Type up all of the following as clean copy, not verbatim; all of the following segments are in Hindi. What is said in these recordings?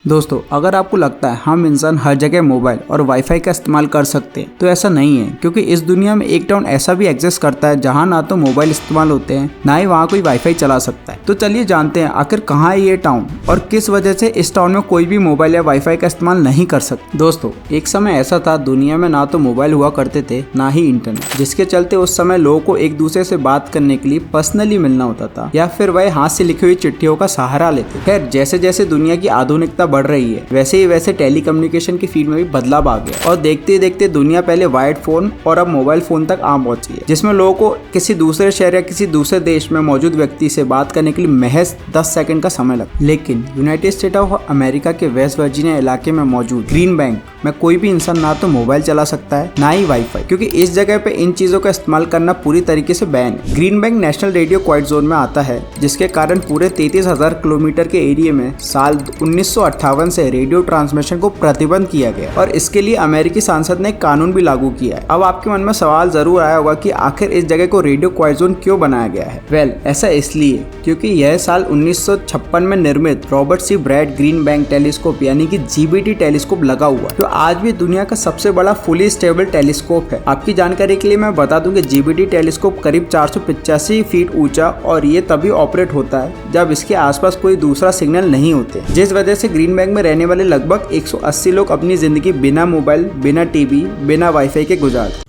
दोस्तों, अगर आपको लगता है हम इंसान हर जगह मोबाइल और वाईफाई का इस्तेमाल कर सकते हैं, तो ऐसा नहीं है, क्योंकि इस दुनिया में एक टाउन ऐसा भी एग्जिस्ट करता है जहां ना तो मोबाइल इस्तेमाल होते हैं, ना ही वहां कोई वाईफाई चला सकता है। तो चलिए जानते हैं आखिर कहाँ है ये टाउन और किस वजह से इस टाउन में कोई भी मोबाइल या वाईफाई का इस्तेमाल नहीं कर सकता। दोस्तों, एक समय ऐसा था दुनिया में ना तो मोबाइल हुआ करते थे, ना ही इंटरनेट, जिसके चलते उस समय लोगों को एक दूसरे से बात करने के लिए पर्सनली मिलना होता था, या फिर वह हाथ से लिखी हुई चिट्ठियों का सहारा लेते। खैर, जैसे जैसे दुनिया की आधुनिकता बढ़ रही है, वैसे टेलीकम्युनिकेशन की फील्ड में भी बदलाव आ गया और देखते ही देखते दुनिया पहले वायर्ड फोन और अब मोबाइल फोन तक आ पहुंची है, जिसमें लोगों को किसी दूसरे शहर या किसी दूसरे देश में मौजूद व्यक्ति से बात करने के लिए महज 10 सेकंड का समय लगता है। लेकिन यूनाइटेड स्टेट ऑफ अमेरिका के वेस्ट वर्जीनिया इलाके में मौजूद ग्रीन बैंक में कोई भी इंसान ना तो मोबाइल चला सकता है, ना ही वाईफाई, क्योंकि इस जगह पे इन चीजों का इस्तेमाल करना पूरी तरीके से बैन है। Green bank national radio quite zone में आता है, जिसके कारण पूरे 33,000 किलोमीटर के एरिया में साल 1958 से रेडियो ट्रांसमिशन को प्रतिबंध किया गया और इसके लिए अमेरिकी संसद ने कानून भी लागू किया है। अब आपके मन में सवाल जरूर आया होगा कि आखिर इस जगह को रेडियो क्वाइट जोन क्यों बनाया गया है। वेल, ऐसा इसलिए क्योंकि यह साल 1956 में निर्मित रॉबर्ट सी ब्रैड ग्रीन बैंक टेलीस्कोप यानी कि GBT टेलीस्कोप लगा हुआ, जो आज भी दुनिया का सबसे बड़ा फुली स्टेबल टेलीस्कोप है। आपकी जानकारी के लिए मैं बता दूं कि GBT टेलीस्कोप करीब 485 फीट ऊंचा और ये तभी ऑपरेट होता है जब इसके आसपास कोई दूसरा सिग्नल नहीं होते, जिस वजह से ग्रीन बैंक में रहने वाले लगभग 180 लोग अपनी जिंदगी बिना मोबाइल, बिना टीवी, बिना वाईफाई के गुजारते।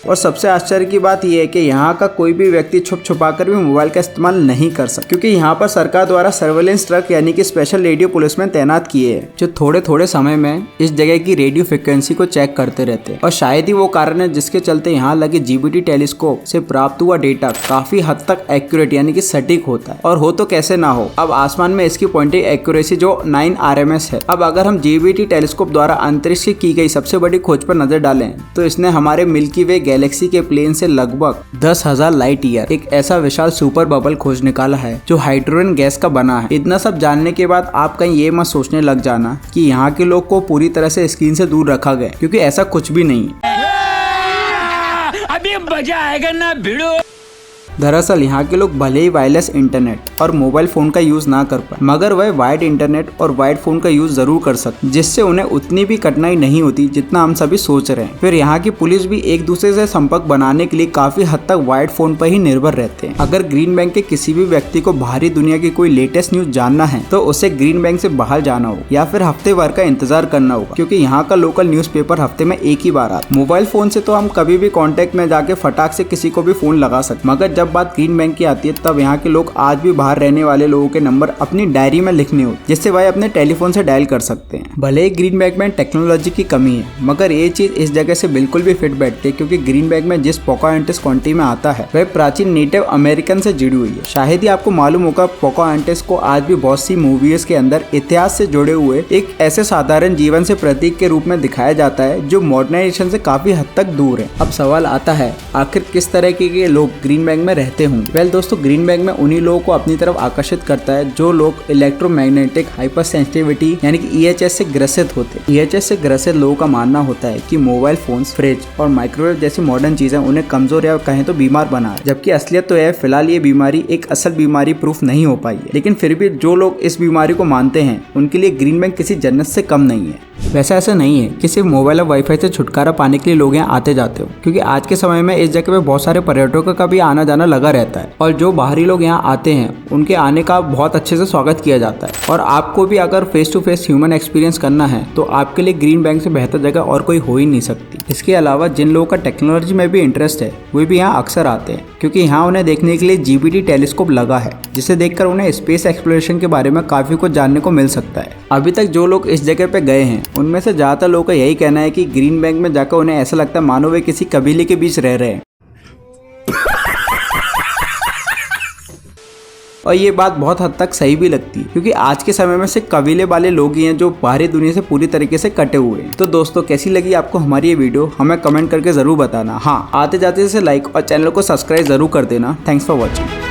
और सबसे आश्चर्य की बात यह है कि यहाँ का कोई भी व्यक्ति छुप छुपा कर भी मोबाइल का इस्तेमाल नहीं कर सकता, क्योंकि यहाँ पर सरकार द्वारा सर्वेलेंस ट्रक यानी कि स्पेशल रेडियो पुलिसमैन तैनात किए हैं, जो थोड़े थोड़े समय में इस जगह की रेडियो फ्रिक्वेंसी को चेक करते रहते हैं। और शायद ही वो कारण है जिसके चलते यहाँ लगे GBT टेलीस्कोप से प्राप्त हुआ डेटा काफी हद तक एक्यूरेट यानी कि सटीक होता है। और हो तो कैसे ना हो, अब आसमान में इसकी पॉइंटिंग एक्यूरेसी जो 9 RMS है। अब अगर हम GBT टेलीस्कोप द्वारा अंतरिक्ष की गई सबसे बड़ी खोज पर नजर डालें तो इसने हमारे मिल्की वे गैलेक्सी के प्लेन से लगभग 10,000 लाइट ईयर एक ऐसा विशाल सुपर बबल खोज निकाला है जो हाइड्रोजन गैस का बना है। इतना सब जानने के बाद आप कहीं ये मत सोचने लग जाना कि यहाँ के लोग को पूरी तरह से स्क्रीन से दूर रखा गया, क्योंकि ऐसा कुछ भी नहीं है। अभी मजा आएगा ना भिड़ो। दरअसल यहाँ के लोग भले ही वायरलेस इंटरनेट और मोबाइल फोन का यूज ना कर पाए, मगर वह वायर्ड इंटरनेट और वायर्ड फोन का यूज जरूर कर सकते, जिससे उन्हें उतनी भी कठिनाई नहीं होती जितना हम सभी सोच रहे हैं। फिर यहाँ की पुलिस भी एक दूसरे से संपर्क बनाने के लिए काफी हद तक वायर्ड फोन पर ही निर्भर रहते हैं। अगर ग्रीन बैंक के किसी भी व्यक्ति को बाहरी दुनिया की कोई लेटेस्ट न्यूज जानना है तो उसे ग्रीन बैंक से बाहर जाना होगा या फिर हफ्ते भर का इंतजार करना होगा, क्योंकि यहाँ का लोकल न्यूज़पेपर हफ्ते में एक ही बार आता। मोबाइल फोन से तो हम कभी भी कॉन्टेक्ट में जाके फटाक से किसी को भी फोन लगा सकते, मगर जब बात ग्रीन बैंक की आती है तब यहाँ के लोग आज भी बाहर रहने वाले लोगों के नंबर अपनी डायरी में लिखने होते, जिससे वह अपने टेलीफोन से डायल कर सकते हैं। भले ही ग्रीन बैंक में टेक्नोलॉजी की कमी है, मगर ये चीज इस जगह से बिल्कुल भी फिट बैठती है, क्योंकि ग्रीन बैंक में जिस पोकाहोंटिस काउंटी में आता है वह प्राचीन नेटिव अमेरिकन से जुड़ी हुई है। शायद ही आपको मालूम होगा, पोकाहोंटिस को आज भी बहुत सी मूवीज के अंदर इतिहास से जुड़े हुए एक ऐसे साधारण जीवन से प्रतीक के रूप में दिखाया जाता है जो मॉडर्नाइजेशन से काफी हद तक दूर है। अब सवाल आता है, आखिर किस तरह के लोग ग्रीन बैंक में रहते होंगे। दोस्तों, ग्रीन बैंक में उन्हीं लोगों को अपनी तरफ आकर्षित करता है जो लोग इलेक्ट्रोमैग्नेटिक हाइपर सेंसिटिविटी यानी कि EHS से ग्रसित होते हैं। EHS से ग्रसित लोगों का मानना होता है कि मोबाइल फोन्स, फ्रिज और माइक्रोवेव जैसी मॉडर्न चीजें उन्हें कमजोर या कहें तो बीमार बना है, जबकि असलियत तो है फिलहाल ये बीमारी एक असल बीमारी प्रूफ नहीं हो पाई है। लेकिन फिर भी जो लोग इस बीमारी को मानते हैं उनके लिए ग्रीन बैंक किसी जन्नत से कम नहीं है। वैसे ऐसा नहीं है कि सिर्फ मोबाइल और वाईफाई से छुटकारा पाने के लिए लोग यहाँ आते जाते हो, क्योंकि आज के समय में इस जगह पे बहुत सारे पर्यटकों का भी आना जाना लगा रहता है और जो बाहरी लोग यहाँ आते हैं उनके आने का बहुत अच्छे से स्वागत किया जाता है। और आपको भी अगर face to face human experience करना है तो आपके लिए ग्रीन बैंक से बेहतर जगह और कोई हो ही नहीं सकती। इसके अलावा जिन लोगों का टेक्नोलॉजी में भी इंटरेस्ट है वो भी यहाँ अक्सर आते हैं, क्योंकि यहाँ उन्हें देखने के लिए GBT टेलीस्कोप लगा है, जिसे देखकर उन्हें स्पेस एक्सप्लोरेशन के बारे में काफी कुछ जानने को मिल सकता है। अभी तक जो लोग इस जगह पे गए हैं उनमें से ज्यादातर लोगों का यही कहना है कि ग्रीन बैंक में जाकर उन्हें ऐसा लगता है मानो वे किसी कबीले के बीच रह रहे हैं। और ये बात बहुत हद तक सही भी लगती है, क्योंकि आज के समय में सिर्फ कबीले वाले लोग ही हैं जो बाहरी दुनिया से पूरी तरीके से कटे हुए हैं। तो दोस्तों, कैसी लगी आपको हमारी ये वीडियो हमें कमेंट करके जरूर बताना। हाँ, आते जाते से लाइक और चैनल को सब्सक्राइब जरूर कर देना। Thanks for watching.